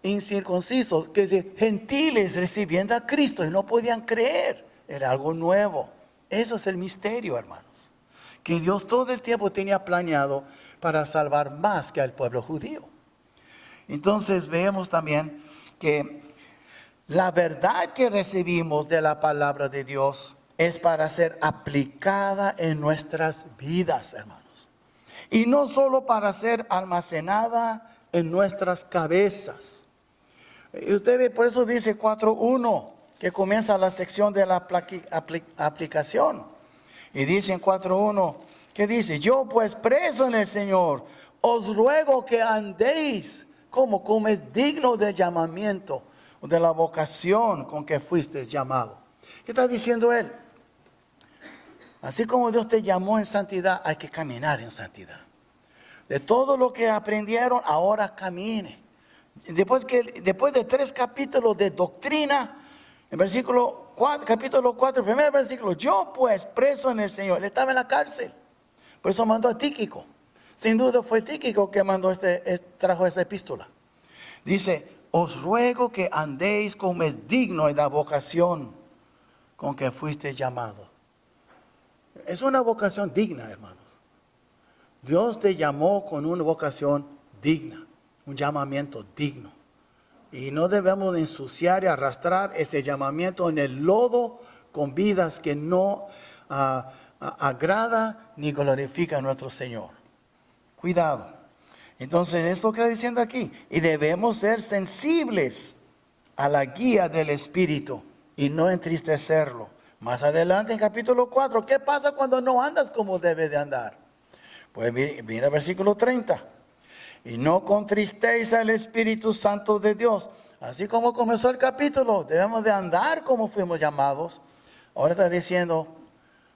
incircuncisos, que es decir, gentiles recibiendo a Cristo y no podían creer. Era algo nuevo. Eso es el misterio, hermanos. Que Dios todo el tiempo tenía planeado para salvar más que al pueblo judío. Entonces vemos también que la verdad que recibimos de la palabra de Dios es para ser aplicada en nuestras vidas, hermanos. Y no solo para ser almacenada en nuestras cabezas. Y usted ve, por eso dice 4.1, que comienza la sección de la aplicación. Y dice en 4.1, ¿qué dice? Yo pues preso en el Señor, os ruego que andéis como es digno del llamamiento, de la vocación con que fuiste llamado. ¿Qué está diciendo él? Así como Dios te llamó en santidad, hay que caminar en santidad. De todo lo que aprendieron, ahora camine. Después de 3 capítulos de doctrina, en capítulo 4, primer versículo, yo pues preso en el Señor. Él estaba en la cárcel, por eso mandó a Tíquico. Sin duda fue Tíquico que trajo esa epístola. Dice, os ruego que andéis como es digno de la vocación con que fuiste llamado. Es una vocación digna, hermanos. Dios te llamó con una vocación digna, un llamamiento digno. Y no debemos ensuciar y arrastrar ese llamamiento en el lodo con vidas que no agrada ni glorifica a nuestro Señor. Cuidado. Entonces, esto que está diciendo aquí. Y debemos ser sensibles a la guía del Espíritu y no entristecerlo. Más adelante en capítulo 4, ¿qué pasa cuando no andas como debe de andar? Pues mira el versículo 30. Y no contristéis al Espíritu Santo de Dios. Así como comenzó el capítulo, debemos de andar como fuimos llamados. Ahora está diciendo,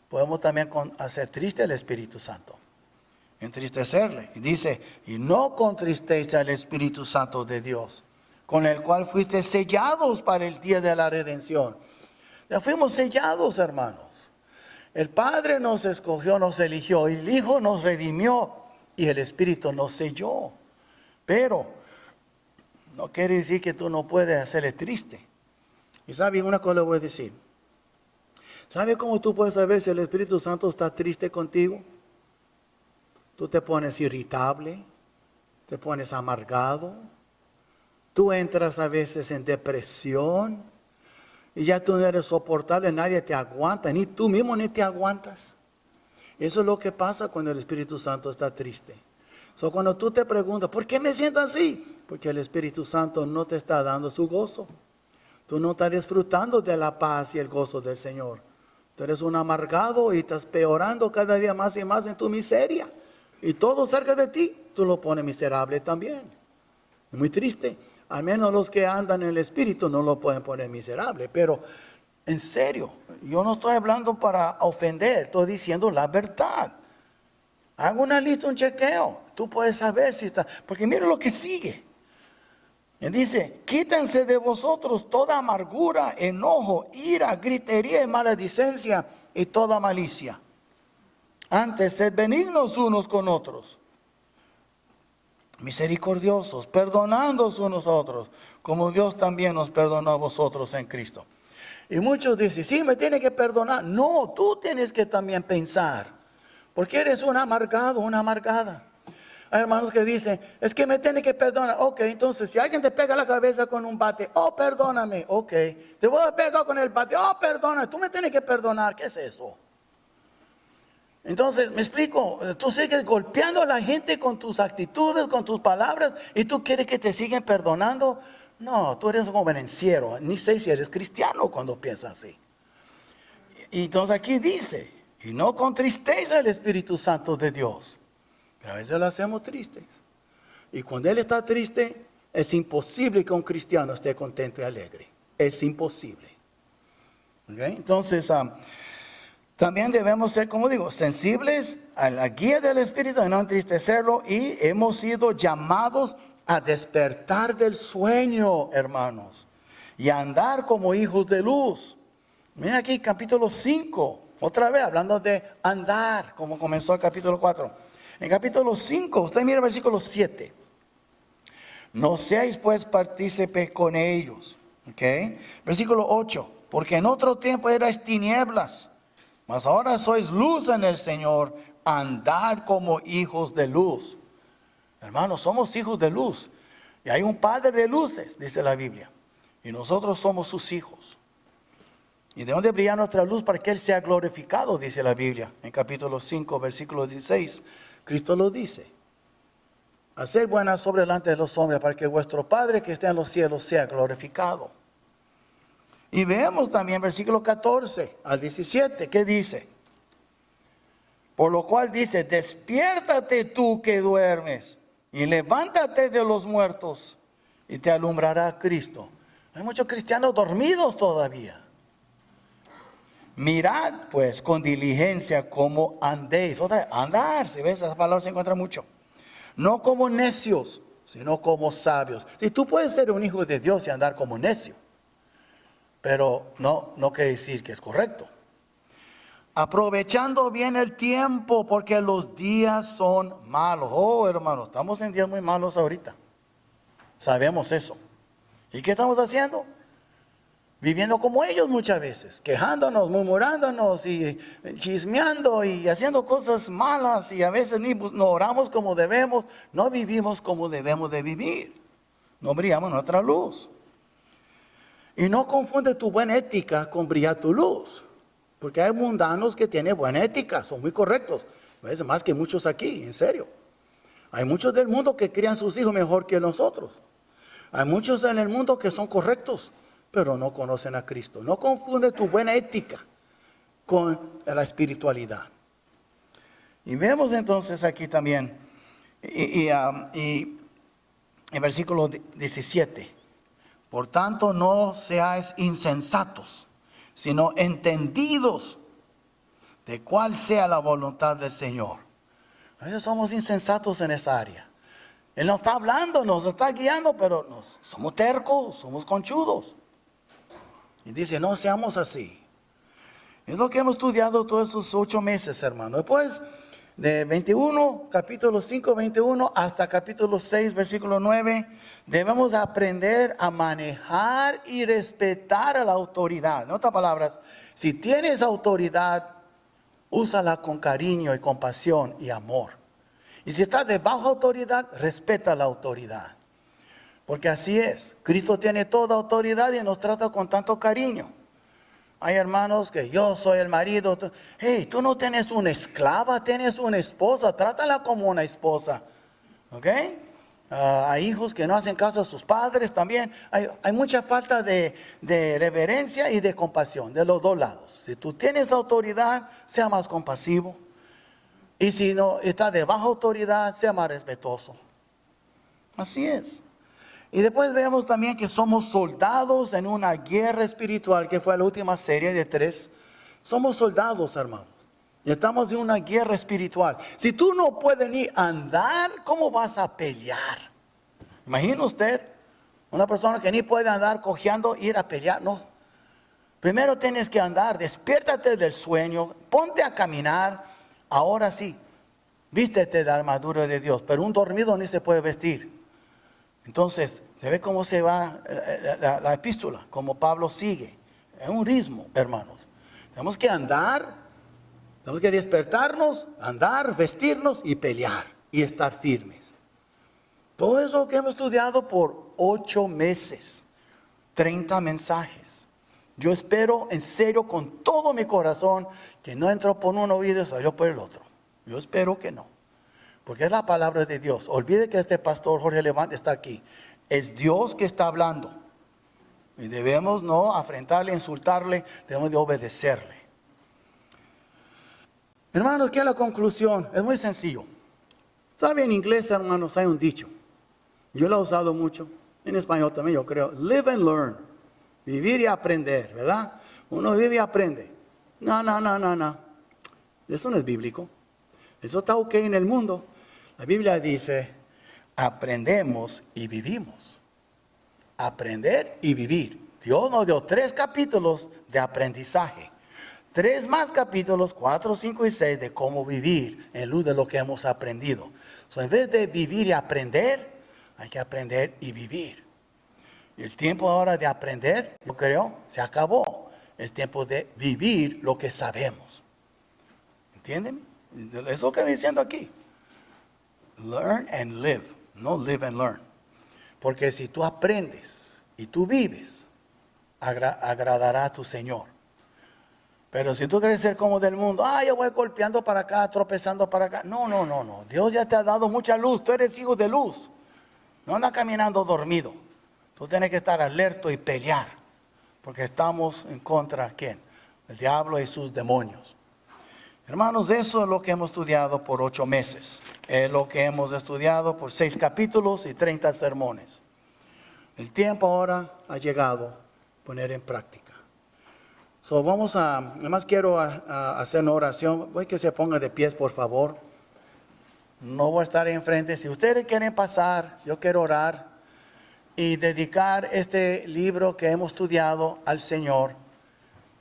podemos también hacer triste al Espíritu Santo. Entristecerle. Y dice, y no contristéis al Espíritu Santo de Dios, con el cual fuiste sellados para el día de la redención. Ya fuimos sellados, hermanos. El Padre nos escogió, nos eligió, y el Hijo nos redimió. Y el Espíritu nos selló. Pero no quiere decir que tú no puedes hacerle triste. Y sabe, una cosa le voy a decir. ¿Sabe cómo tú puedes saber si el Espíritu Santo está triste contigo? Tú te pones irritable, te pones amargado. Tú entras a veces en depresión. Y ya tú no eres soportable, nadie te aguanta, ni tú mismo ni te aguantas. Eso es lo que pasa cuando el Espíritu Santo está triste. Cuando tú te preguntas, ¿por qué me siento así? Porque el Espíritu Santo no te está dando su gozo. Tú no estás disfrutando de la paz y el gozo del Señor. Tú eres un amargado y estás peorando cada día más y más en tu miseria. Y todo cerca de ti, tú lo pones miserable también. Es muy triste. Al menos los que andan en el Espíritu no lo pueden poner miserable. Pero en serio, yo no estoy hablando para ofender, estoy diciendo la verdad. Hago una lista, un chequeo. Tú puedes saber si está. Porque mira lo que sigue. Él dice, quítense de vosotros toda amargura, enojo, ira, gritería y maledicencia y toda malicia. Antes, sed benignos unos con otros, misericordiosos, perdonándoos unos a otros, como Dios también nos perdonó a vosotros en Cristo. Y muchos dicen, sí, me tiene que perdonar. No, tú tienes que también pensar, Porque eres un amargado, una amargada. Hay hermanos que dicen, es que me tiene que perdonar. Ok, entonces si alguien te pega la cabeza con un bate, oh, perdóname. Ok, te voy a pegar con el bate, oh, perdona, tú me tienes que perdonar. ¿Qué es eso? Entonces, me explico, tú sigues golpeando a la gente con tus actitudes, con tus palabras, y tú quieres que te sigan perdonando. No, tú eres un convenenciero, ni sé si eres cristiano cuando piensas así. Y entonces aquí dice, y no con tristeza el Espíritu Santo de Dios. Pero a veces lo hacemos tristes. Y cuando Él está triste, es imposible que un cristiano esté contento y alegre. Es imposible. ¿Okay? Entonces, también debemos ser, como digo, sensibles a la guía del Espíritu y no entristecerlo. Y hemos sido llamados a despertar del sueño, hermanos, y a andar como hijos de luz. Mira aquí capítulo 5, otra vez hablando de andar, como comenzó el capítulo 4. En capítulo 5, usted mira el versículo 7. No seáis pues partícipes con ellos. ¿Okay? Versículo 8. Porque en otro tiempo erais tinieblas, mas ahora sois luz en el Señor. Andad como hijos de luz. Hermanos, somos hijos de luz. Y hay un Padre de luces, dice la Biblia. Y nosotros somos sus hijos. ¿Y de dónde brilla nuestra luz? Para que Él sea glorificado, dice la Biblia. En capítulo 5, versículo 16, Cristo lo dice. Hacer buenas obras delante de los hombres, para que vuestro Padre que está en los cielos sea glorificado. Y veamos también versículo 14 al 17, ¿qué dice? Por lo cual dice, despiértate tú que duermes, y levántate de los muertos, y te alumbrará Cristo. Hay muchos cristianos dormidos todavía. Mirad pues con diligencia cómo andéis. Otra vez, andar, si ves, esa palabra se encuentra mucho. No como necios, sino como sabios. Si tú puedes ser un hijo de Dios y andar como necio, pero no quiere decir que es correcto. Aprovechando bien el tiempo, porque los días son malos. Oh, hermanos, estamos en días muy malos ahorita. Sabemos eso. ¿Y qué estamos haciendo? Viviendo como ellos muchas veces, quejándonos, murmurándonos y chismeando y haciendo cosas malas, y a veces no oramos como debemos, no vivimos como debemos de vivir, no brillamos nuestra luz. Y no confunde tu buena ética con brillar tu luz, porque hay mundanos que tienen buena ética, son muy correctos, a veces más que muchos aquí, en serio. Hay muchos del mundo que crían sus hijos mejor que nosotros. Hay muchos en el mundo que son correctos, pero no conocen a Cristo. No confunde tu buena ética con la espiritualidad. Y vemos entonces aquí también, en versículo 17, por tanto no seáis insensatos, sino entendidos de cuál sea la voluntad del Señor. A veces somos insensatos en esa área. Él nos está hablando, nos está guiando, pero somos tercos, somos conchudos. Y dice, no seamos así. Es lo que hemos estudiado todos esos 8 meses, hermano. Después de 21, capítulo 5, 21, hasta capítulo 6, versículo 9, debemos aprender a manejar y respetar a la autoridad. En otras palabras, si tienes autoridad, úsala con cariño y compasión y amor. Y si estás de baja autoridad, respeta la autoridad. Porque así es, Cristo tiene toda autoridad y nos trata con tanto cariño. Hay hermanos que yo soy el marido. Hey, tú no tienes una esclava, tienes una esposa, trátala como una esposa. ¿Ok? Hay hijos que no hacen caso a sus padres también. Hay mucha falta de reverencia y de compasión de los dos lados. Si tú tienes autoridad, sea más compasivo. Y si no está de baja autoridad, sea más respetuoso. Así es. Y después vemos también que somos soldados en una guerra espiritual, que fue la última serie de 3. Somos soldados, hermanos. Y estamos en una guerra espiritual. Si tú no puedes ni andar, ¿cómo vas a pelear? Imagina usted una persona que ni puede andar cojeando, ir a pelear. No. Primero tienes que andar, despiértate del sueño, ponte a caminar. Ahora sí, vístete de la armadura de Dios. Pero un dormido ni se puede vestir. Entonces, se ve cómo se va la epístola, como Pablo sigue. Es un ritmo, hermanos. Tenemos que andar Tenemos que despertarnos, andar, vestirnos y pelear y estar firmes. Todo eso que hemos estudiado por 8 meses, 30 mensajes. Yo espero en serio con todo mi corazón que no entró por un oído y salió por el otro. Yo espero que no. Porque es la palabra de Dios. Olvide que este pastor Jorge Levante está aquí. Es Dios que está hablando. Y debemos no afrentarle, insultarle, debemos de obedecerle. Hermanos, ¿qué es la conclusión? Es muy sencillo. ¿Sabe en inglés, hermanos, hay un dicho? Yo lo he usado mucho. En español también, yo creo. Live and learn. Vivir y aprender, ¿verdad? Uno vive y aprende. No. Eso no es bíblico. Eso está ok en el mundo. La Biblia dice, aprendemos y vivimos. Aprender y vivir. Dios nos dio 3 capítulos de aprendizaje. 3 más capítulos, 4, 5 y 6, de cómo vivir en luz de lo que hemos aprendido. En vez de vivir y aprender, hay que aprender y vivir. Y el tiempo ahora de aprender, yo creo, se acabó. Es tiempo de vivir lo que sabemos. ¿Entienden? Eso es lo que estoy diciendo aquí. Learn and live, no live and learn. Porque si tú aprendes y tú vives, agradará a tu Señor. Pero si tú quieres ser como del mundo, yo voy golpeando para acá, tropezando para acá. No. Dios ya te ha dado mucha luz. Tú eres hijo de luz. No andas caminando dormido. Tú tienes que estar alerta y pelear. Porque estamos en contra, ¿quién? El diablo y sus demonios. Hermanos, eso es lo que hemos estudiado por 8 meses. Es lo que hemos estudiado por 6 capítulos y 30 sermones. El tiempo ahora ha llegado a poner en práctica. Además quiero hacer una oración. Voy que se ponga de pies, por favor. No voy a estar enfrente. Si ustedes quieren pasar, yo quiero orar y dedicar este libro que hemos estudiado al Señor.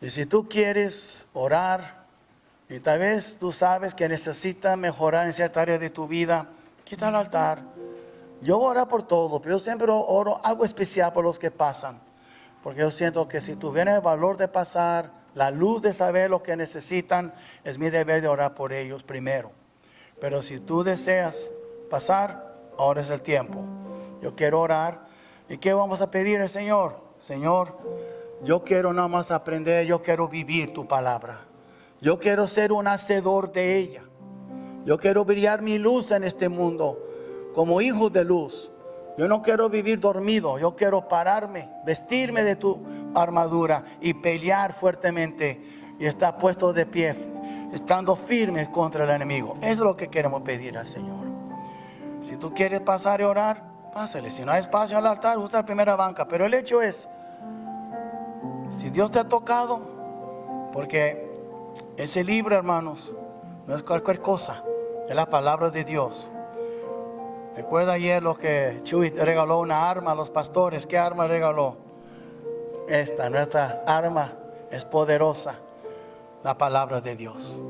Y si tú quieres orar, y tal vez tú sabes que necesitas mejorar en cierta área de tu vida, aquí está el altar. Yo voy a orar por todo, pero yo siempre oro algo especial por los que pasan. Porque yo siento que si tuvieran el valor de pasar, la luz de saber lo que necesitan, es mi deber de orar por ellos primero. Pero si tú deseas pasar, ahora es el tiempo. Yo quiero orar. ¿Y qué vamos a pedir al Señor? Señor, yo quiero nada más aprender, yo quiero vivir tu palabra. Yo quiero ser un hacedor de ella. Yo quiero brillar mi luz en este mundo como hijo de luz. Yo no quiero vivir dormido. Yo quiero pararme, vestirme de tu armadura y pelear fuertemente y estar puesto de pie, estando firmes contra el enemigo. Eso es lo que queremos pedir al Señor. Si tú quieres pasar y orar, pásale. Si no hay espacio al altar, usa la primera banca. Pero el hecho es, si Dios te ha tocado, porque ese libro, hermanos, no es cualquier cosa, es la palabra de Dios. Recuerda ayer lo que Chuy regaló una arma a los pastores. ¿Qué arma regaló? Nuestra arma es poderosa, la palabra de Dios.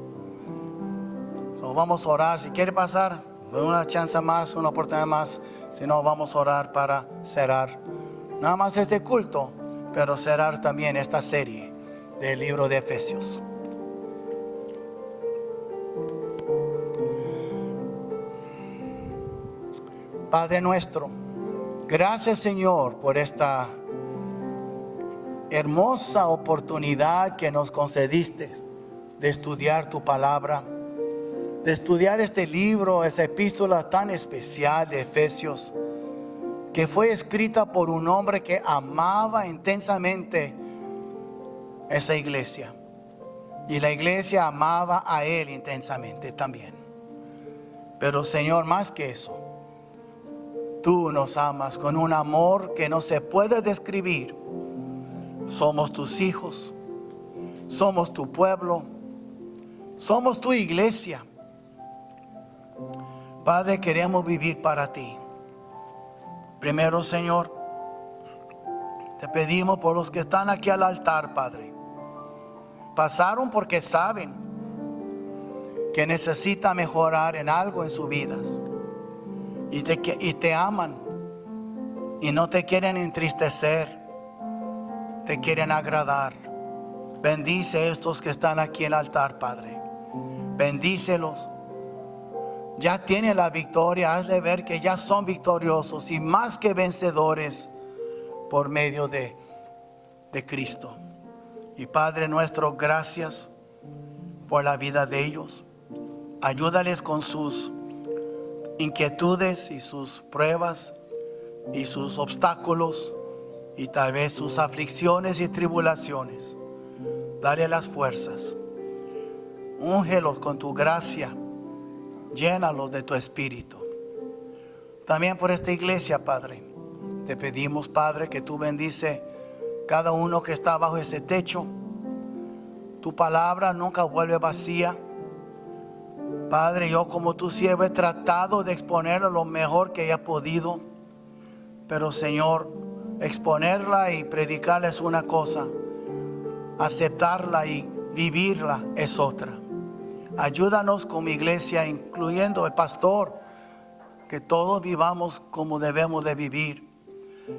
Vamos a orar. Si quiere pasar, una chance más, una oportunidad más. Si no, vamos a orar para cerrar nada más este culto, pero cerrar también esta serie del libro de Efesios. Padre nuestro, gracias Señor por esta hermosa oportunidad que nos concediste de estudiar tu palabra, de estudiar este libro, esa epístola tan especial de Efesios, que fue escrita por un hombre que amaba intensamente esa iglesia, y la iglesia amaba a él intensamente también. Pero Señor, más que eso, tú nos amas con un amor que no se puede describir. Somos tus hijos, somos tu pueblo, somos tu iglesia. Padre, queremos vivir para ti. Primero, Señor, te pedimos por los que están aquí al altar, Padre. Pasaron porque saben que necesitan mejorar en algo en sus vidas. Y te aman y no te quieren entristecer, te quieren agradar. Bendice a estos que están aquí en el altar, Padre. bendícelos. Ya tienen la victoria, hazle ver que ya son victoriosos y más que vencedores por medio de Cristo. Y Padre nuestro, gracias por la vida de ellos. Ayúdales con sus inquietudes y sus pruebas y sus obstáculos y tal vez sus aflicciones y tribulaciones. Dale las fuerzas. Úngelos con tu gracia. Llénalos de tu espíritu. También por esta iglesia, Padre, te pedimos, Padre, que tú bendice cada uno que está bajo ese techo. Tu palabra nunca vuelve vacía. Padre, yo como tu siervo he tratado de exponerla lo mejor que haya podido. Pero Señor, exponerla y predicarla es una cosa. Aceptarla y vivirla es otra. Ayúdanos como iglesia, incluyendo el pastor, que todos vivamos como debemos de vivir.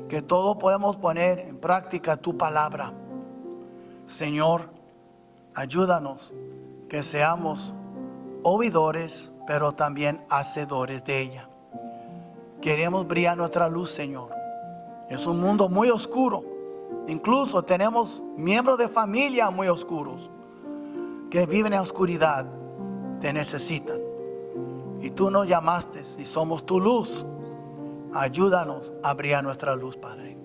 Que todos podemos poner en práctica tu palabra. Señor, ayúdanos que seamos oidores, pero también hacedores de ella. Queremos brillar nuestra luz, Señor. Es un mundo muy oscuro. Incluso tenemos miembros de familia muy oscuros que viven en oscuridad. Te necesitan. Y tú nos llamaste y somos tu luz. Ayúdanos a brillar nuestra luz, Padre.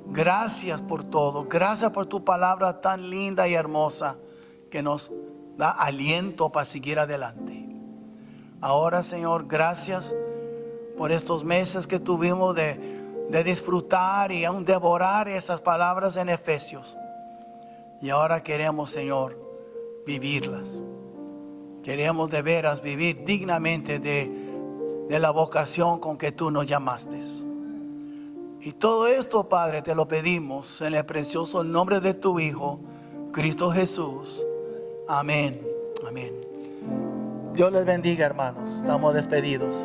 Gracias por todo. Gracias por tu palabra tan linda y hermosa que nos da aliento para seguir adelante. Ahora, Señor, gracias por estos meses que tuvimos de disfrutar y aún devorar esas palabras en Efesios. Y ahora queremos, Señor, vivirlas. Queremos de veras vivir dignamente de la vocación con que tú nos llamaste. Y todo esto, Padre, te lo pedimos en el precioso nombre de tu Hijo, Cristo Jesús. Amén. Amén. Dios les bendiga, hermanos. Estamos despedidos.